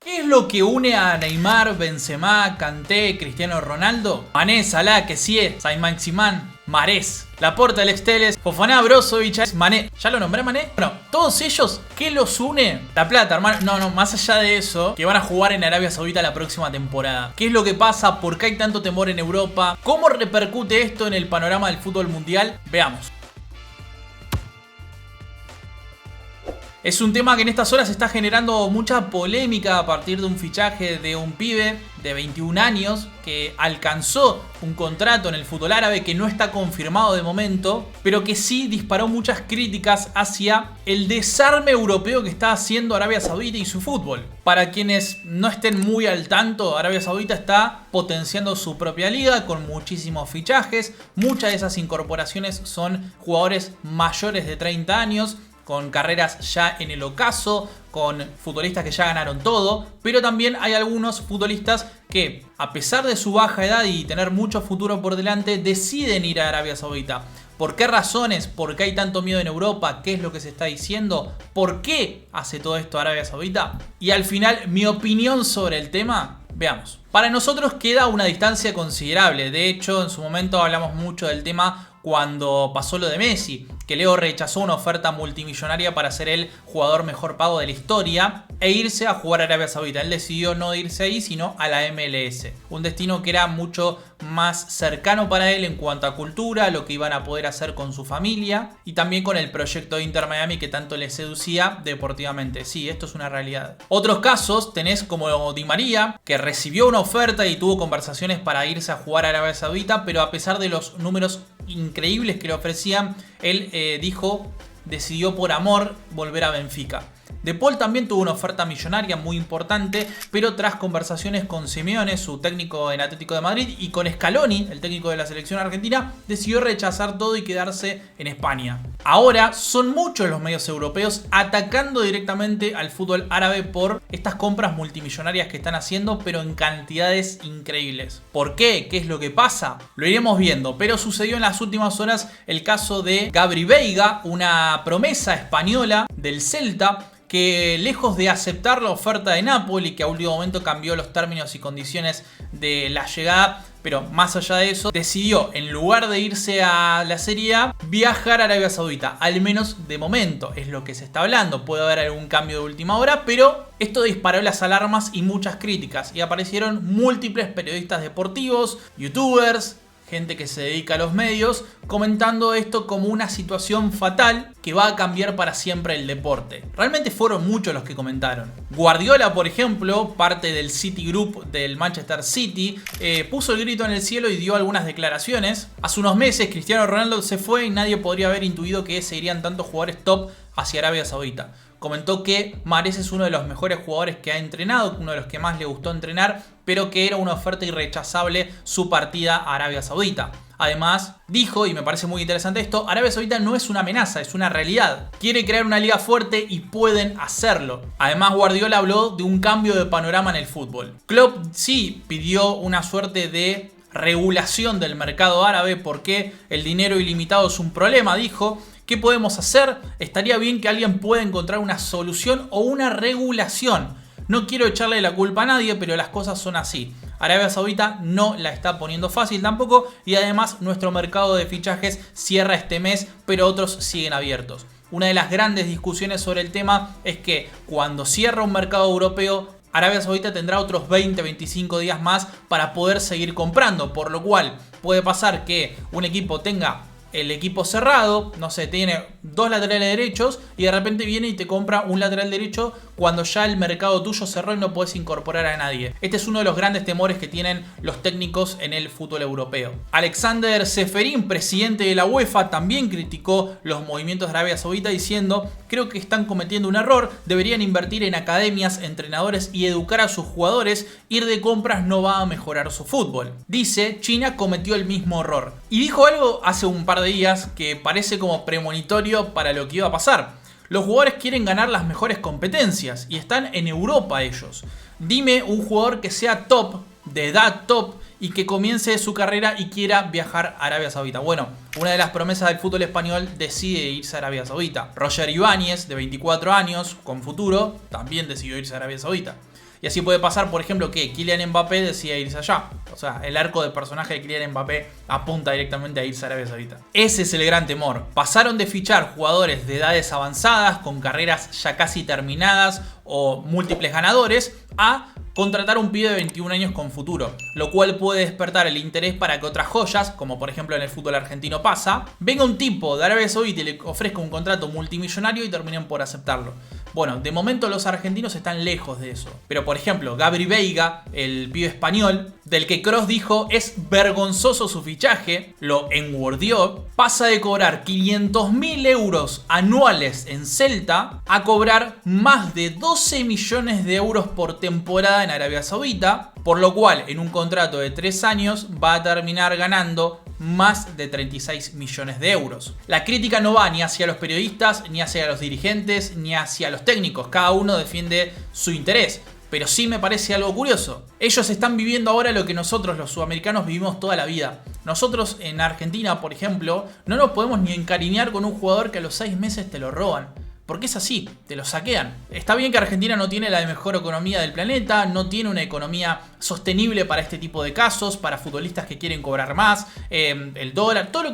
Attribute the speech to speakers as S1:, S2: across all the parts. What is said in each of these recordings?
S1: ¿Qué es lo que une a Neymar, Benzema, Kanté, Cristiano Ronaldo? Mané, Salah, Kessié, Saint-Maximin, Mahrez, Laporta, Alex Telles, Fofana, Brozovic, Mané. ¿Ya lo nombré, Mané? Bueno, todos ellos, ¿qué los une? La plata, hermano. No, más allá de eso, que van a jugar en Arabia Saudita la próxima temporada. ¿Qué es lo que pasa? ¿Por qué hay tanto temor en Europa? ¿Cómo repercute esto en el panorama del fútbol mundial? Veamos. Es un tema que en estas horas está generando mucha polémica a partir de un fichaje de un pibe de 21 años que alcanzó un contrato en el fútbol árabe que no está confirmado de momento, pero que sí disparó muchas críticas hacia el desarme europeo que está haciendo Arabia Saudita y su fútbol. Para quienes no estén muy al tanto, Arabia Saudita está potenciando su propia liga con muchísimos fichajes. Muchas de esas incorporaciones son jugadores mayores de 30 años, con carreras ya en el ocaso, con futbolistas que ya ganaron todo, pero también hay algunos futbolistas que, a pesar de su baja edad y tener mucho futuro por delante, deciden ir a Arabia Saudita. ¿Por qué razones? ¿Por qué hay tanto miedo en Europa? ¿Qué es lo que se está diciendo? ¿Por qué hace todo esto Arabia Saudita? Y al final, mi opinión sobre el tema, veamos. Para nosotros queda una distancia considerable. De hecho, en su momento hablamos mucho del tema cuando pasó lo de Messi, que Leo rechazó una oferta multimillonaria para ser el jugador mejor pago de la historia e irse a jugar a Arabia Saudita. Él decidió no irse ahí, sino a la MLS. Un destino que era mucho más cercano para él en cuanto a cultura, lo que iban a poder hacer con su familia y también con el proyecto de Inter Miami que tanto le seducía deportivamente. Sí, esto es una realidad. Otros casos tenés como Di María, que recibió una oferta y tuvo conversaciones para irse a jugar a Arabia Saudita, pero a pesar de los números increíbles que le ofrecían, él decidió por amor volver a Benfica. De Paul también tuvo una oferta millonaria muy importante, pero tras conversaciones con Simeone, su técnico en Atlético de Madrid, y con Scaloni, el técnico de la selección argentina, decidió rechazar todo y quedarse en España. Ahora son muchos los medios europeos atacando directamente al fútbol árabe por estas compras multimillonarias que están haciendo, pero en cantidades increíbles. ¿Por qué? ¿Qué es lo que pasa? Lo iremos viendo, pero sucedió en las últimas horas el caso de Gabri Veiga, una promesa española del Celta, que lejos de aceptar la oferta de Napoli, que a último momento cambió los términos y condiciones de la llegada, pero más allá de eso, decidió, en lugar de irse a la Serie A, viajar a Arabia Saudita. Al menos de momento, es lo que se está hablando. Puede haber algún cambio de última hora, pero esto disparó las alarmas y muchas críticas. Y aparecieron múltiples periodistas deportivos, youtubers, gente que se dedica a los medios, comentando esto como una situación fatal que va a cambiar para siempre el deporte. Realmente fueron muchos los que comentaron. Guardiola, por ejemplo, parte del City Group del Manchester City, puso el grito en el cielo y dio algunas declaraciones. Hace unos meses Cristiano Ronaldo se fue y nadie podría haber intuido que se irían tantos jugadores top hacia Arabia Saudita. Comentó que Mahrez es uno de los mejores jugadores que ha entrenado, uno de los que más le gustó entrenar, pero que era una oferta irrechazable su partida a Arabia Saudita. Además, dijo, y me parece muy interesante esto, Arabia Saudita no es una amenaza, es una realidad. Quiere crear una liga fuerte y pueden hacerlo. Además, Guardiola habló de un cambio de panorama en el fútbol. Klopp sí pidió una suerte de regulación del mercado árabe porque el dinero ilimitado es un problema, dijo. ¿Qué podemos hacer? Estaría bien que alguien pueda encontrar una solución o una regulación. No quiero echarle la culpa a nadie, pero las cosas son así. Arabia Saudita no la está poniendo fácil tampoco y además nuestro mercado de fichajes cierra este mes, pero otros siguen abiertos. Una de las grandes discusiones sobre el tema es que cuando cierra un mercado europeo, Arabia Saudita tendrá otros 20-25 días más para poder seguir comprando, por lo cual puede pasar que un equipo tenga el equipo cerrado, no sé, tiene 2 laterales derechos y de repente viene y te compra un lateral derecho cuando ya el mercado tuyo cerró y no puedes incorporar a nadie. Este es uno de los grandes temores que tienen los técnicos en el fútbol europeo. Alexander Ceferín, presidente de la UEFA, también criticó los movimientos de Arabia Saudita diciendo: creo que están cometiendo un error, deberían invertir en academias, entrenadores y educar a sus jugadores, ir de compras no va a mejorar su fútbol. Dice, China cometió el mismo error. Y dijo algo hace un par de días que parece como premonitorio para lo que iba a pasar. Los jugadores quieren ganar las mejores competencias y están en Europa ellos. Dime un jugador que sea top, de edad top, y que comience su carrera y quiera viajar a Arabia Saudita. Bueno, una de las promesas del fútbol español decide irse a Arabia Saudita. Roger Ibáñez, de 24 años, con futuro, también decidió irse a Arabia Saudita. Y así puede pasar, por ejemplo, que Kylian Mbappé decida irse allá. O sea, el arco del personaje de Kylian Mbappé apunta directamente a irse a Arabia Saudita. Ese es el gran temor. Pasaron de fichar jugadores de edades avanzadas, con carreras ya casi terminadas o múltiples ganadores, a contratar un pibe de 21 años con futuro, lo cual puede despertar el interés para que otras joyas, como por ejemplo en el fútbol argentino pasa, venga un tipo de Arabia Saudita y le ofrezca un contrato multimillonario y terminen por aceptarlo. Bueno, de momento los argentinos están lejos de eso. Pero por ejemplo, Gabri Veiga, el pibe español, del que Kroos dijo es vergonzoso su fichaje, lo enwordió, pasa de cobrar 500.000 euros anuales en Celta a cobrar más de 12 millones de euros por temporada en Arabia Saudita, por lo cual en un contrato de 3 años va a terminar ganando más de 36 millones de euros. La crítica no va ni hacia los periodistas, ni hacia los dirigentes, ni hacia los técnicos. Cada uno defiende su interés. Pero sí me parece algo curioso. Ellos están viviendo ahora lo que nosotros los sudamericanos vivimos toda la vida. Nosotros en Argentina, por ejemplo, no nos podemos ni encariñar con un jugador que a los 6 meses te lo roban. Porque es así, te lo saquean. Está bien que Argentina no tiene la mejor economía del planeta, no tiene una economía sostenible para este tipo de casos, para futbolistas que quieren cobrar más, el dólar, todo lo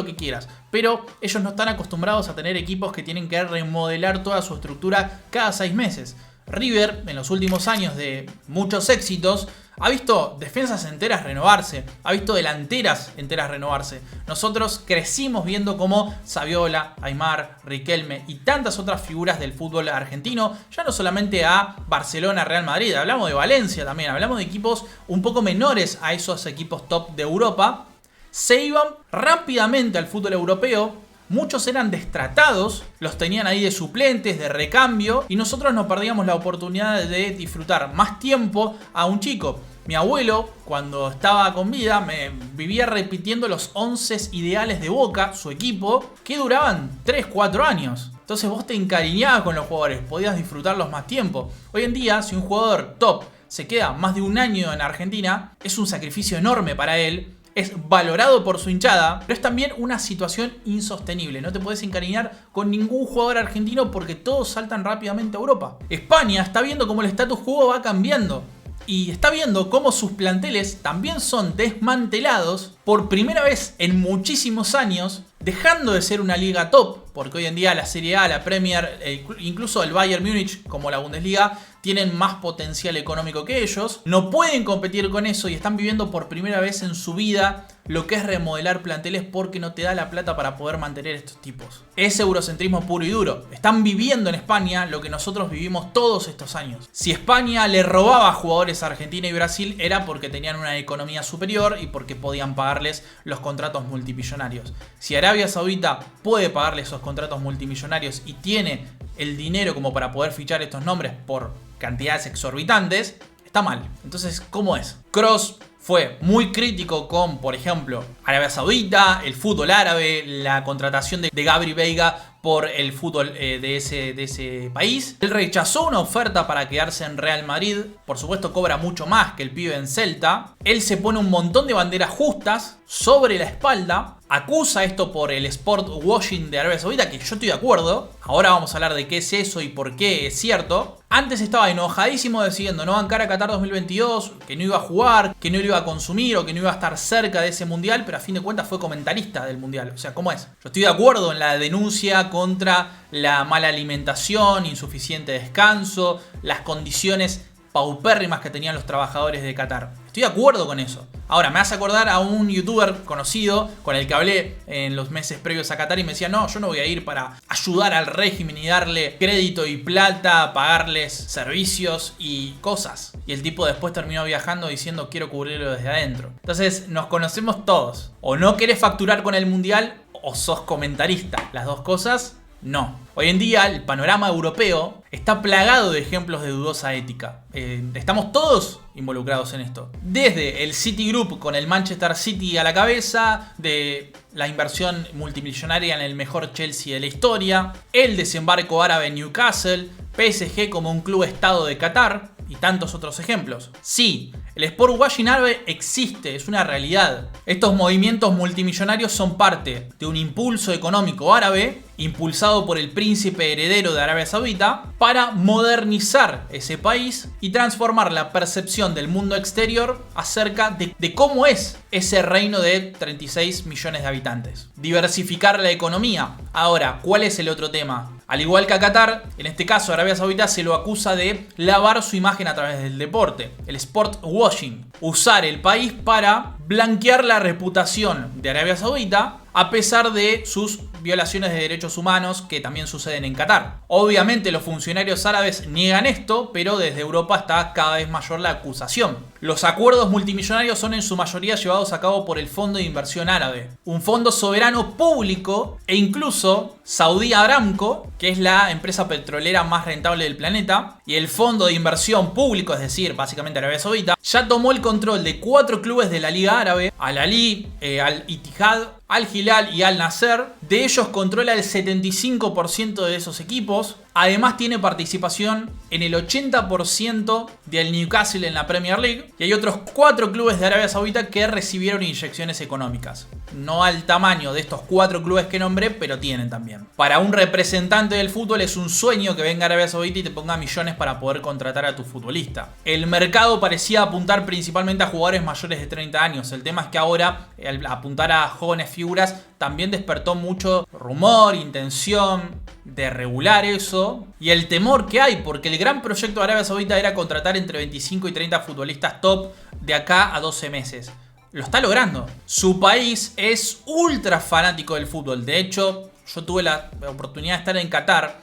S1: que quieras. Pero ellos no están acostumbrados a tener equipos que tienen que remodelar toda su estructura cada 6 meses. River, en los últimos años de muchos éxitos, ha visto defensas enteras renovarse, ha visto delanteras enteras renovarse. Nosotros crecimos viendo cómo Saviola, Aimar, Riquelme y tantas otras figuras del fútbol argentino, ya no solamente a Barcelona, Real Madrid, hablamos de Valencia también, hablamos de equipos un poco menores a esos equipos top de Europa, se iban rápidamente al fútbol europeo. Muchos eran destratados, los tenían ahí de suplentes, de recambio, y nosotros nos perdíamos la oportunidad de disfrutar más tiempo a un chico. Mi abuelo, cuando estaba con vida, me vivía repitiendo los 11 ideales de Boca, su equipo, que duraban 3-4 años. Entonces vos te encariñabas con los jugadores, podías disfrutarlos más tiempo. Hoy en día, si un jugador top se queda más de un año en Argentina, es un sacrificio enorme para él. Es valorado por su hinchada, pero es también una situación insostenible. No te puedes encariñar con ningún jugador argentino porque todos saltan rápidamente a Europa. España está viendo cómo el status quo va cambiando y está viendo cómo sus planteles también son desmantelados por primera vez en muchísimos años, dejando de ser una liga top, porque hoy en día la Serie A, la Premier, incluso el Bayern Múnich como la Bundesliga, tienen más potencial económico que ellos, no pueden competir con eso y están viviendo por primera vez en su vida lo que es remodelar planteles porque no te da la plata para poder mantener estos tipos. Es eurocentrismo puro y duro. Están viviendo en España lo que nosotros vivimos todos estos años. Si España le robaba a jugadores a Argentina y Brasil era porque tenían una economía superior y porque podían pagarles los contratos multimillonarios. Si Arabia Saudita puede pagarle esos contratos multimillonarios y tiene el dinero como para poder fichar estos nombres por cantidades exorbitantes, está mal. Entonces, ¿cómo es? Kroos fue muy crítico con, por ejemplo, Arabia Saudita, el fútbol árabe, la contratación de Gabri Veiga por el fútbol de ese país. Él rechazó una oferta para quedarse en Real Madrid. Por supuesto cobra mucho más que el pibe en Celta. Él se pone un montón de banderas justas sobre la espalda. Acusa esto por el sport washing de Arabia Saudita, que yo estoy de acuerdo. Ahora vamos a hablar de qué es eso y por qué es cierto. Antes estaba enojadísimo diciendo no bancar a Qatar 2022, que no iba a jugar, que no lo iba a consumir o que no iba a estar cerca de ese mundial, pero a fin de cuentas fue comentarista del mundial. O sea, ¿cómo es? Yo estoy de acuerdo en la denuncia contra la mala alimentación, insuficiente descanso, las condiciones paupérrimas que tenían los trabajadores de Qatar. Estoy de acuerdo con eso. Ahora, me hace acordar a un youtuber conocido con el que hablé en los meses previos a Qatar y me decía, no, yo no voy a ir para ayudar al régimen y darle crédito y plata, pagarles servicios y cosas. Y el tipo después terminó viajando diciendo, quiero cubrirlo desde adentro. Entonces, nos conocemos todos. O no querés facturar con el mundial o sos comentarista. Las dos cosas, no. Hoy en día el panorama europeo está plagado de ejemplos de dudosa ética. Estamos todos involucrados en esto. Desde el Citigroup con el Manchester City a la cabeza, de la inversión multimillonaria en el mejor Chelsea de la historia, el desembarco árabe en Newcastle, PSG como un club estado de Qatar y tantos otros ejemplos. Sí, el sport washing árabe existe, es una realidad. Estos movimientos multimillonarios son parte de un impulso económico árabe impulsado por el príncipe heredero de Arabia Saudita, para modernizar ese país y transformar la percepción del mundo exterior acerca de cómo es ese reino de 36 millones de habitantes. Diversificar la economía. Ahora, ¿cuál es el otro tema? Al igual que a Qatar, en este caso Arabia Saudita se lo acusa de lavar su imagen a través del deporte, el sport washing. Usar el país para blanquear la reputación de Arabia Saudita a pesar de sus violaciones de derechos humanos que también suceden en Qatar. Obviamente los funcionarios árabes niegan esto, pero desde Europa está cada vez mayor la acusación. Los acuerdos multimillonarios son en su mayoría llevados a cabo por el Fondo de Inversión Árabe, un fondo soberano público, e incluso Saudi Aramco, que es la empresa petrolera más rentable del planeta, y el Fondo de Inversión Público, es decir, básicamente Arabia Saudita, ya tomó el control de 4 clubes de la Liga Árabe: Al-Ahly, Al-Ittihad, Al-Hilal y Al-Nasser. De ellos controla el 75% de esos equipos. Además tiene participación en el 80% del Newcastle en la Premier League. Y hay otros 4 clubes de Arabia Saudita que recibieron inyecciones económicas. No al tamaño de estos 4 clubes que nombré, pero tienen también. Para un representante del fútbol es un sueño que venga a Arabia Saudita y te ponga millones para poder contratar a tu futbolista. El mercado parecía apuntar principalmente a jugadores mayores de 30 años. El tema es que ahora, al apuntar a jóvenes figuras, también despertó mucho rumor, intención de regular eso, y el temor que hay, porque el gran proyecto de Arabia Saudita era contratar entre 25 y 30 futbolistas top de acá a 12 meses. Lo está logrando. Su país es ultra fanático del fútbol. De hecho, yo tuve la oportunidad de estar en Qatar.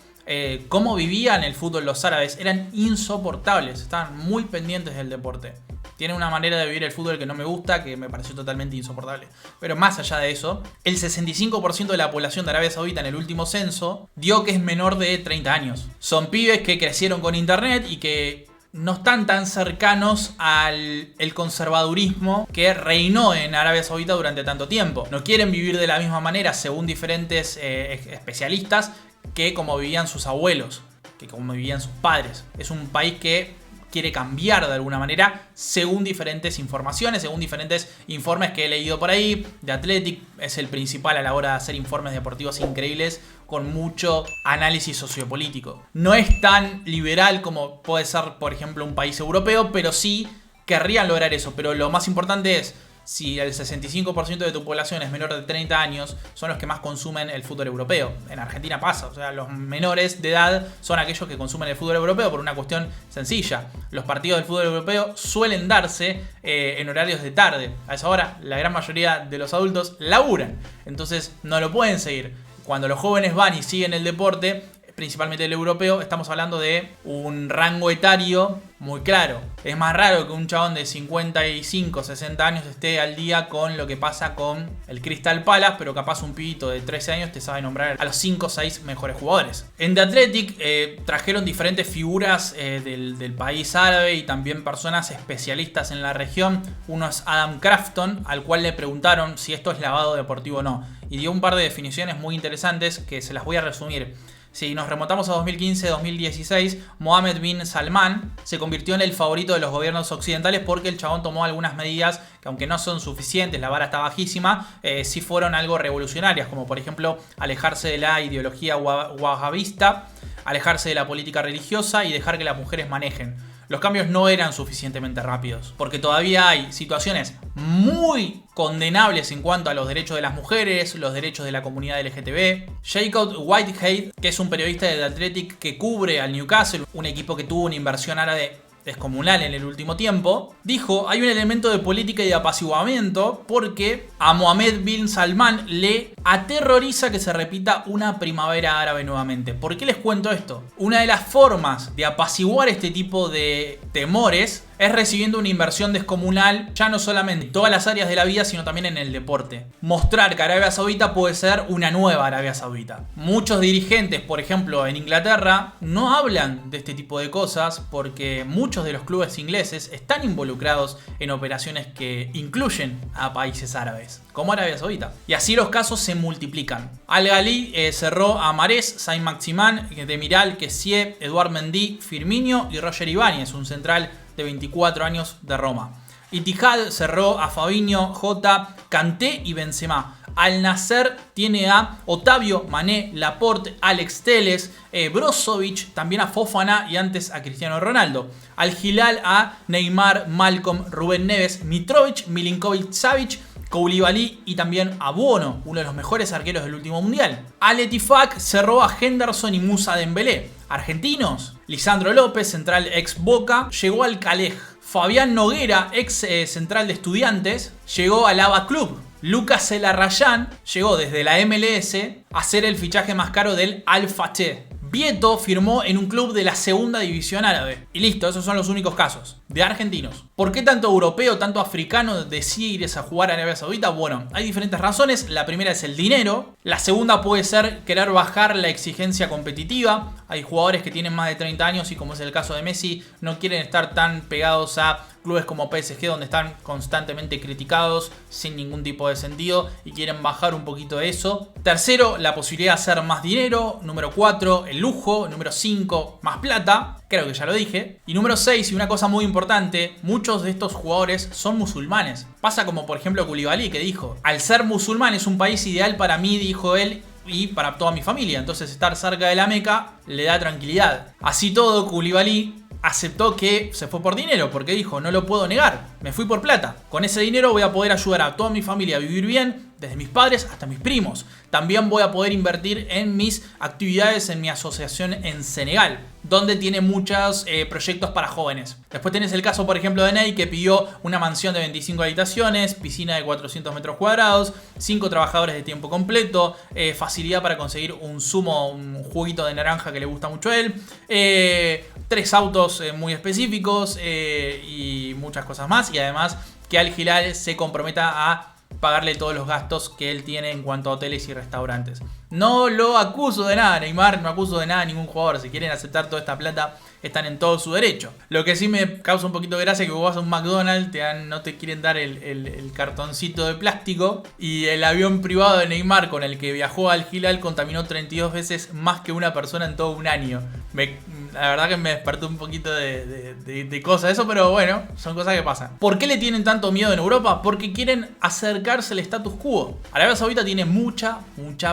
S1: Cómo vivían el fútbol los árabes eran insoportables. Estaban muy pendientes del deporte. Tienen una manera de vivir el fútbol que no me gusta, que me pareció totalmente insoportable. Pero más allá de eso, el 65% de la población de Arabia Saudita en el último censo dio que es menor de 30 años. Son pibes que crecieron con internet y que no están tan cercanos al conservadurismo que reinó en Arabia Saudita durante tanto tiempo. No quieren vivir de la misma manera, según diferentes especialistas, que como vivían sus abuelos, que como vivían sus padres. Es un país que quiere cambiar de alguna manera según diferentes informaciones, según diferentes informes que he leído por ahí. The Athletic es el principal a la hora de hacer informes deportivos increíbles con mucho análisis sociopolítico. No es tan liberal como puede ser, por ejemplo, un país europeo, pero sí querrían lograr eso. Pero lo más importante es, si el 65% de tu población es menor de 30 años, son los que más consumen el fútbol europeo. En Argentina pasa, o sea, los menores de edad son aquellos que consumen el fútbol europeo por una cuestión sencilla. Los partidos del fútbol europeo suelen darse en horarios de tarde. A esa hora, la gran mayoría de los adultos laburan, entonces no lo pueden seguir. Cuando los jóvenes van y siguen el deporte, principalmente el europeo, estamos hablando de un rango etario muy claro. Es más raro que un chabón de 55, 60 años esté al día con lo que pasa con el Crystal Palace, pero capaz un pibito de 13 años te sabe nombrar a los 5 o 6 mejores jugadores. En The Athletic trajeron diferentes figuras del país árabe y también personas especialistas en la región. Uno es Adam Crafton, al cual le preguntaron si esto es lavado deportivo o no, y dio un par de definiciones muy interesantes que se las voy a resumir. Si nos remontamos a 2015-2016, Mohammed bin Salman se convirtió en el favorito de los gobiernos occidentales porque el chabón tomó algunas medidas que, aunque no son suficientes, la vara está bajísima, sí fueron algo revolucionarias, como por ejemplo alejarse de la ideología wahabista, alejarse de la política religiosa y dejar que las mujeres manejen. Los cambios no eran suficientemente rápidos, porque todavía hay situaciones muy condenables en cuanto a los derechos de las mujeres, los derechos de la comunidad LGTB. Jacob Whitehead, que es un periodista de The Athletic que cubre al Newcastle, un equipo que tuvo una inversión árabe descomunal en el último tiempo, dijo: hay un elemento de política y de apaciguamiento porque a Mohammed bin Salman le aterroriza que se repita una primavera árabe nuevamente. ¿Por qué les cuento esto? Una de las formas de apaciguar este tipo de temores es recibiendo una inversión descomunal, ya no solamente en todas las áreas de la vida, sino también en el deporte. Mostrar que Arabia Saudita puede ser una nueva Arabia Saudita. Muchos dirigentes, por ejemplo en Inglaterra, no hablan de este tipo de cosas porque muchos de los clubes ingleses están involucrados en operaciones que incluyen a países árabes, como Arabia Saudita. Y así los casos se multiplican. Al-Ahly cerró a Mahrez, Saint-Maximin, Demiral, Kessié, Eduard Mendy, Firmino y Roger Ibáñez, un central de 24 años de Roma. Ittihad cerró a Fabinho, Jota, Kanté y Benzema. Al Nassr tiene a Otavio, Mané, Laporte, Alex Telles, Brozovic, también a Fofana y antes a Cristiano Ronaldo. Al Hilal a Neymar, Malcolm, Rubén Neves, Mitrovic, Milinkovic-Savic, Koulibaly y también a Bono, uno de los mejores arqueros del último mundial. Al Ettifaq cerró a Henderson y Moussa Dembélé. Argentinos, Lisandro López, central ex Boca, llegó al Calej. Fabián Noguera, ex central de Estudiantes, llegó al ABA Club. Lucas Elarrayán llegó desde la MLS a ser el fichaje más caro del Al-Fateh. Vieto firmó en un club de la segunda división árabe. Y listo, esos son los únicos casos de argentinos. ¿Por qué tanto europeo, tanto africano decide irse a jugar a Arabia Saudita? Bueno, hay diferentes razones. La primera es el dinero. La segunda puede ser querer bajar la exigencia competitiva. Hay jugadores que tienen más de 30 años y, como es el caso de Messi, no quieren estar tan pegados a clubes como PSG, donde están constantemente criticados sin ningún tipo de sentido, y quieren bajar un poquito de eso. Tercero, la posibilidad de hacer más dinero. Número 4, el lujo. Número 5, más plata. Creo que ya lo dije. Y número 6, y una cosa muy importante, muchos de estos jugadores son musulmanes. Pasa como por ejemplo Koulibaly, que dijo: al ser musulmán es un país ideal para mí, dijo él, y para toda mi familia. Entonces estar cerca de la Meca le da tranquilidad. Así todo, Koulibaly aceptó que se fue por dinero, porque dijo: no lo puedo negar, me fui por plata. Con ese dinero voy a poder ayudar a toda mi familia a vivir bien, desde mis padres hasta mis primos. También voy a poder invertir en mis actividades en mi asociación en Senegal, donde tiene muchos proyectos para jóvenes. Después tenés el caso, por ejemplo, de Ney, que pidió una mansión de 25 habitaciones, piscina de 400 metros cuadrados, 5 trabajadores de tiempo completo, facilidad para conseguir un juguito de naranja que le gusta mucho a él, 3 autos muy específicos y muchas cosas más. Y además que Al Hilal se comprometa a pagarle todos los gastos que él tiene en cuanto a hoteles y restaurantes. No lo acuso de nada, Neymar, no acuso de nada a ningún jugador. Si quieren aceptar toda esta plata, están en todo su derecho. Lo que sí me causa un poquito de gracia es que vos vas a un McDonald's, no te quieren dar el cartoncito de plástico, y el avión privado de Neymar con el que viajó al Hilal contaminó 32 veces más que una persona en todo un año. La verdad que me despertó un poquito de cosas eso, pero bueno, son cosas que pasan. ¿Por qué le tienen tanto miedo en Europa? Porque quieren acercarse al status quo. Arabia Saudita tiene mucha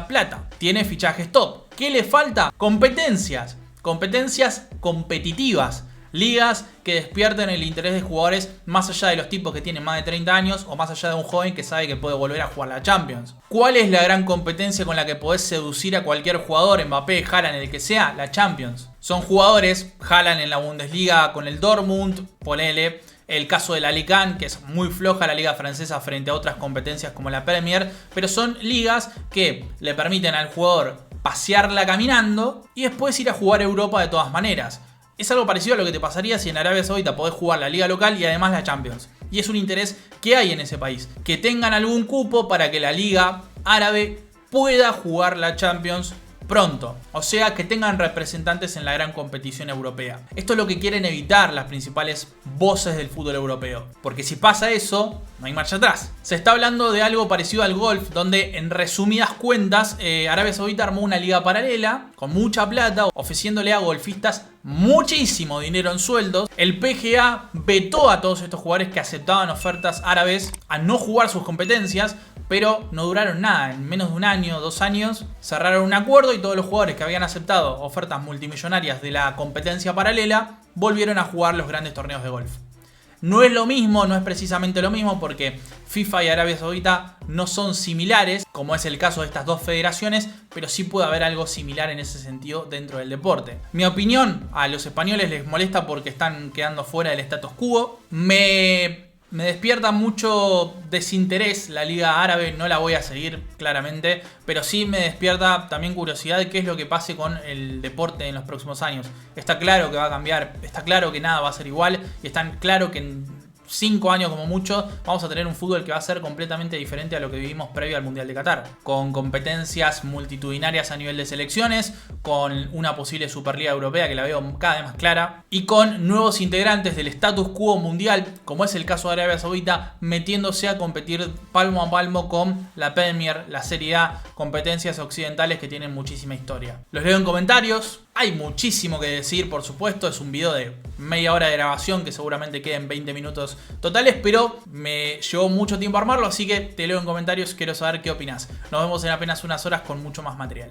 S1: plata. Tiene fichajes top. ¿Qué le falta? Competencias. Competencias competitivas. Ligas que despierten el interés de jugadores más allá de los tipos que tienen más de 30 años o más allá de un joven que sabe que puede volver a jugar la Champions. ¿Cuál es la gran competencia con la que podés seducir a cualquier jugador, Mbappé, Haaland, el que sea? La Champions. Son jugadores, Haaland en la Bundesliga con el Dortmund, ponele. El caso de la Ligue 1, que es muy floja la liga francesa frente a otras competencias como la Premier, pero son ligas que le permiten al jugador pasearla caminando y después ir a jugar a Europa de todas maneras. Es algo parecido a lo que te pasaría si en Arabia Saudita podés jugar la liga local y además la Champions. Y es un interés que hay en ese país, que tengan algún cupo para que la liga árabe pueda jugar la Champions pronto, o sea, que tengan representantes en la gran competición europea. Esto es lo que quieren evitar las principales voces del fútbol europeo, porque si pasa eso, no hay marcha atrás. Se está hablando de algo parecido al golf, donde en resumidas cuentas Arabia Saudita armó una liga paralela con mucha plata, ofreciéndole a golfistas muchísimo dinero en sueldos. El PGA vetó a todos estos jugadores que aceptaban ofertas árabes a no jugar sus competencias, pero no duraron nada. En menos de un año, 2 años, cerraron un acuerdo y todos los jugadores que habían aceptado ofertas multimillonarias de la competencia paralela volvieron a jugar los grandes torneos de golf. No es lo mismo, no es precisamente lo mismo, porque FIFA y Arabia Saudita no son similares, como es el caso de estas dos federaciones, pero sí puede haber algo similar en ese sentido dentro del deporte. Mi opinión, a los españoles les molesta porque están quedando fuera del status quo. Me despierta mucho desinterés la Liga Árabe, no la voy a seguir claramente, pero sí me despierta también curiosidad de qué es lo que pase con el deporte en los próximos años. Está claro que va a cambiar, está claro que nada va a ser igual y está claro que en 5 años como mucho vamos a tener un fútbol que va a ser completamente diferente a lo que vivimos previo al Mundial de Qatar, con competencias multitudinarias a nivel de selecciones, con una posible Superliga Europea que la veo cada vez más clara y con nuevos integrantes del status quo mundial, como es el caso de Arabia Saudita, metiéndose a competir palmo a palmo con la Premier, la Serie A, competencias occidentales que tienen muchísima historia. Los leo en comentarios, Hay muchísimo que decir, por supuesto. Es un video de media hora de grabación que seguramente queden 20 minutos totales, pero me llevó mucho tiempo armarlo, así que te leo en comentarios, quiero saber qué opinas. Nos vemos en apenas unas horas con mucho más material.